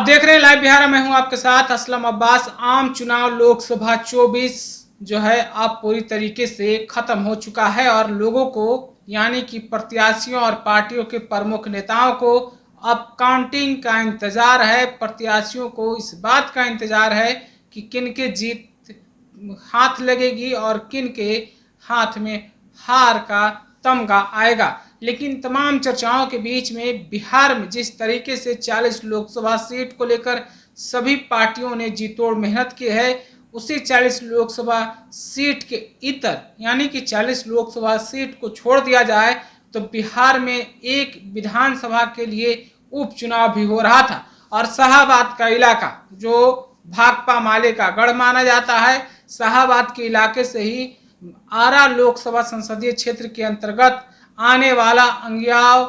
आप देख रहे हैं लाइव बिहार। मैं हूं आपके साथ असलम अब्बास। आम चुनाव लोकसभा 24 जो है अब पूरी तरीके से खत्म हो चुका है और लोगों को यानी कि प्रत्याशियों और पार्टियों के प्रमुख नेताओं को अब काउंटिंग का इंतजार है। प्रत्याशियों को इस बात का इंतजार है कि किन के जीत हाथ लगेगी और किन के हाथ में हार का तमगा आएगा। लेकिन तमाम चर्चाओं के बीच में बिहार में जिस तरीके से 40 लोकसभा सीट को लेकर सभी पार्टियों ने जी तोड़ मेहनत की है, उसी 40 लोकसभा सीट के इतर यानी कि 40 लोकसभा सीट को छोड़ दिया जाए तो बिहार में एक विधानसभा के लिए उपचुनाव भी हो रहा था। और शाहाबाद का इलाका जो भाकपा माले का गढ़ माना जाता है, शाहाबाद के इलाके से ही आरा लोकसभा संसदीय क्षेत्र के अंतर्गत आने वाला अंगियाव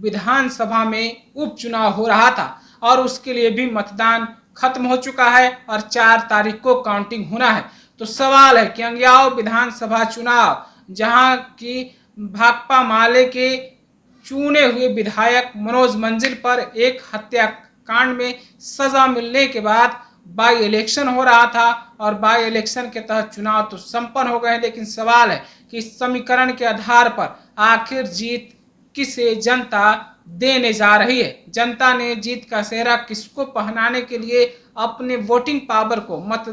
विधानसभा में उपचुनाव हो रहा था और उसके लिए भी मतदान खत्म हो चुका है और 4 तारीख को काउंटिंग होना है। तो सवाल है कि अंगियाव विधानसभा चुनाव जहां की भाकपा माले के चुने हुए विधायक मनोज मंजिल पर एक हत्याकांड में सजा मिलने के बाद बाई इलेक्शन हो रहा था और बाई इलेक्शन के तहत चुनाव तो संपन्न हो गए। लेकिन सवाल है कि इस समीकरण के आधार पर आखिर जीत किसे जनता देने जा रही है। जनता ने जीत का सेहरा किसको पहनाने के लिए अपने वोटिंग पावर को मत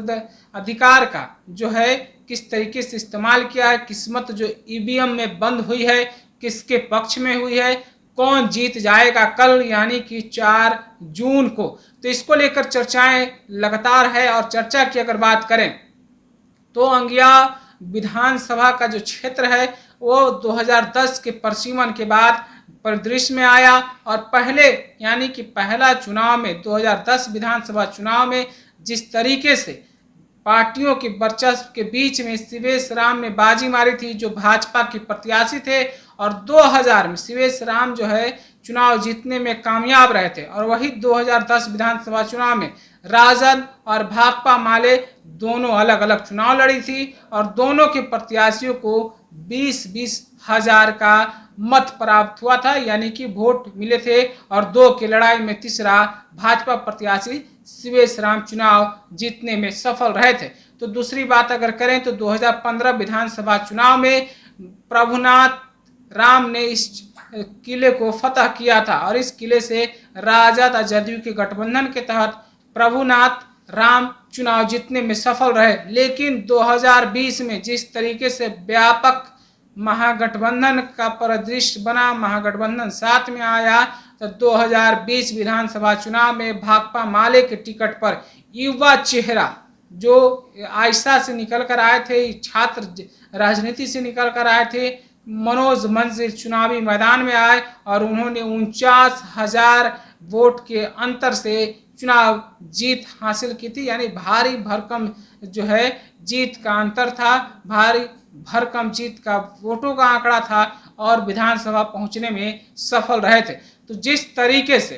अधिकार का जो है किस तरीके से इस्तेमाल किया है। किस्मत जो ईवीएम में बंद हुई है किसके पक्ष में हुई है, कौन जीत जाएगा कल यानी कि 4 जून को। तो इसको लेकर चर्चाएं लगातार है और चर्चा की अगर बात करें तो अंगिया विधानसभा का जो क्षेत्र है वो 2010 के परिसीमन के बाद परिदृश्य में आया और पहले यानी कि पहला चुनाव में 2010 विधानसभा चुनाव में जिस तरीके से पार्टियों के वर्चस्व के बीच में शिवेश राम ने बाजी मारी थी जो भाजपा के प्रत्याशी थे और 2000 में शिवेश राम जो है चुनाव जीतने में कामयाब रहे थे और वही 2010 विधानसभा चुनाव में राजद और भाकपा माले दोनों अलग अलग चुनाव लड़ी थी और दोनों के प्रत्याशियों को 20-20 हजार का मत प्राप्त हुआ था यानी कि वोट मिले थे और 2 की लड़ाई में तीसरा भाजपा प्रत्याशी शिवेश राम चुनाव जीतने में सफल रहे थे। तो दूसरी बात अगर करें तो 2015 विधानसभा चुनाव में प्रभुनाथ राम ने इस किले को फतह किया था और इस किले से राजद और जदयू के गठबंधन के तहत प्रभुनाथ राम चुनाव जीतने में सफल रहे। लेकिन 2020 में जिस तरीके से व्यापक महागठबंधन का परिदृश्य बना, महागठबंधन साथ में आया, तो 2020 विधानसभा चुनाव में भाकपा माले के टिकट पर युवा चेहरा जो आयशा से निकल कर आए थे, छात्र राजनीति से निकल कर आए थे, मनोज मंजिल चुनावी मैदान में आए और उन्होंने 49,000 वोट के अंतर से चुनाव जीत हासिल की थी। यानी भारी भरकम जो है जीत का अंतर था, भारी भरकम जीत का वोटों का आंकड़ा था और विधानसभा पहुंचने में सफल रहे थे। तो जिस तरीके से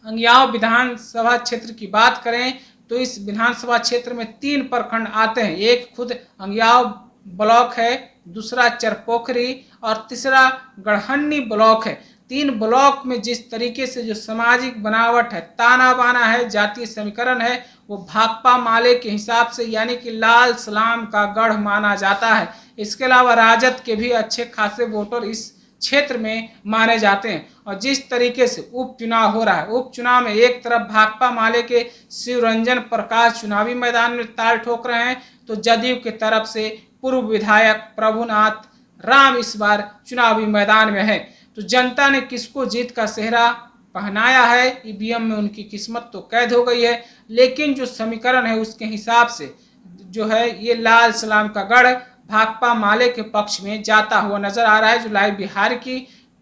अंगियाव विधानसभा क्षेत्र की बात करें तो इस विधानसभा क्षेत्र में 3 प्रखंड आते हैं। एक खुद अंगियाव ब्लॉक है, दूसरा चरपोखरी और तीसरा गढ़हन्नी ब्लॉक है। 3 ब्लॉक में जिस तरीके से जो सामाजिक बनावट है, ताना बाना है, जातीय समीकरण है, वो भाकपा माले के हिसाब से यानी कि लाल सलाम का गढ़ माना जाता है। इसके अलावा राजद के भी अच्छे खासे वोटर इस क्षेत्र में माने जाते हैं। और जिस तरीके से उपचुनाव हो रहा है, उपचुनाव में एक तरफ भाकपा माले के शिवरंजन प्रकाश चुनावी मैदान में ताल ठोक रहे हैं तो जदयू के तरफ से पूर्व विधायक प्रभुनाथ राम इस बार चुनावी मैदान में है। तो जनता ने किसको जीत का सेहरा पहनाया है, ईवीएम में उनकी किस्मत तो कैद हो गई है। लेकिन जो समीकरण है उसके हिसाब से जो है ये लाल सलाम का गढ़ भाकपा माले के पक्ष में जाता हुआ नजर आ रहा है। जो लाइव बिहार की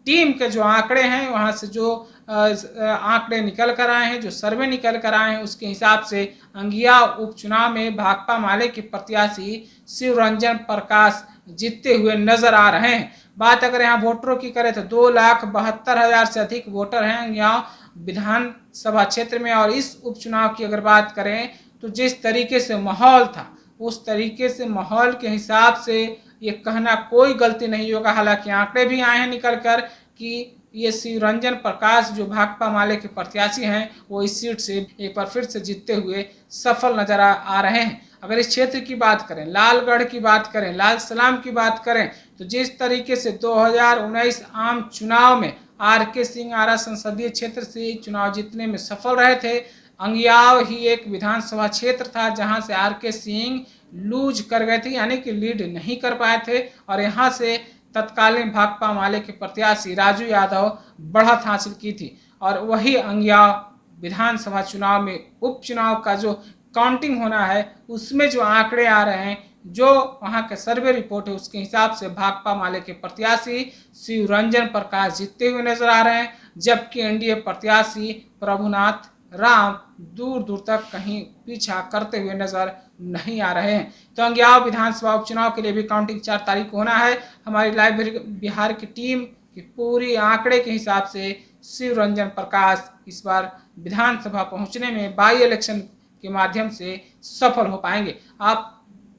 टीम के जो आंकड़े हैं वहां से जो आंकड़े निकल कर आए हैं, जो सर्वे निकल कर आए हैं, उसके हिसाब से अंगिया उपचुनाव में भाकपा माले के प्रत्याशी शिवरंजन प्रकाश जीतते हुए नजर आ रहे हैं। बात अगर यहाँ वोटरों की करें तो 2,72,000 से अधिक वोटर हैं यहाँ विधानसभा क्षेत्र में। और इस उपचुनाव की अगर बात करें तो जिस तरीके से माहौल था उस तरीके से माहौल के हिसाब से ये कहना कोई गलती नहीं होगा। हालांकि आंकड़े भी आए हैं निकल कर कि ये शिवरंजन प्रकाश जो भाकपा माले के प्रत्याशी हैं वो इस सीट से एक बार फिर से जीतते हुए सफल नजर आ रहे हैं। अगर इस क्षेत्र की बात करें, लालगढ़ की बात करें, लाल सलाम की बात करें, तो जिस तरीके से 2019 आम चुनाव में आर.के. सिंह आरा संसदीय क्षेत्र से चुनाव जीतने में सफल रहे थे, अंगियाव ही एक विधानसभा क्षेत्र था जहां से आर.के. सिंह लूज कर गए थे, यानी कि लीड नहीं कर पाए थे, और यहां से तत्कालीन भाकपा माले के प्रत्याशी राजू यादव बढ़त हासिल की थी। और वही अंगियाव विधानसभा चुनाव में उपचुनाव का जो काउंटिंग होना है उसमें जो आंकड़े आ रहे हैं, जो वहां के सर्वे रिपोर्ट है उसके हिसाब से भाकपा माले के प्रत्याशी शिवरंजन प्रकाश जीतते हुए नजर आ रहे हैं, जबकि एनडीए प्रत्याशी प्रभुनाथ राम दूर दूर तक कहीं पीछा करते हुए नजर नहीं आ रहे हैं। तो अंगियाव विधानसभा उपचुनाव के लिए भी काउंटिंग 4 तारीख को होना है। हमारी लाइव बिहार की टीम की पूरी आंकड़े के हिसाब से शिवरंजन प्रकाश इस बार विधानसभा पहुंचने में बाई इलेक्शन के माध्यम से सफल हो पाएंगे। आप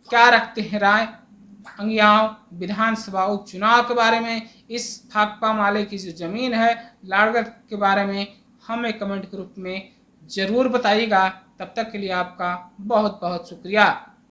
क्या रखते हैं राय अंगियाव विधानसभा उपचुनाव के बारे में? इस भाकपा माले की जो जमीन है लालगढ़ के बारे में हमें कमेंट के रूप में जरूर बताइएगा। तब तक के लिए आपका बहुत बहुत शुक्रिया।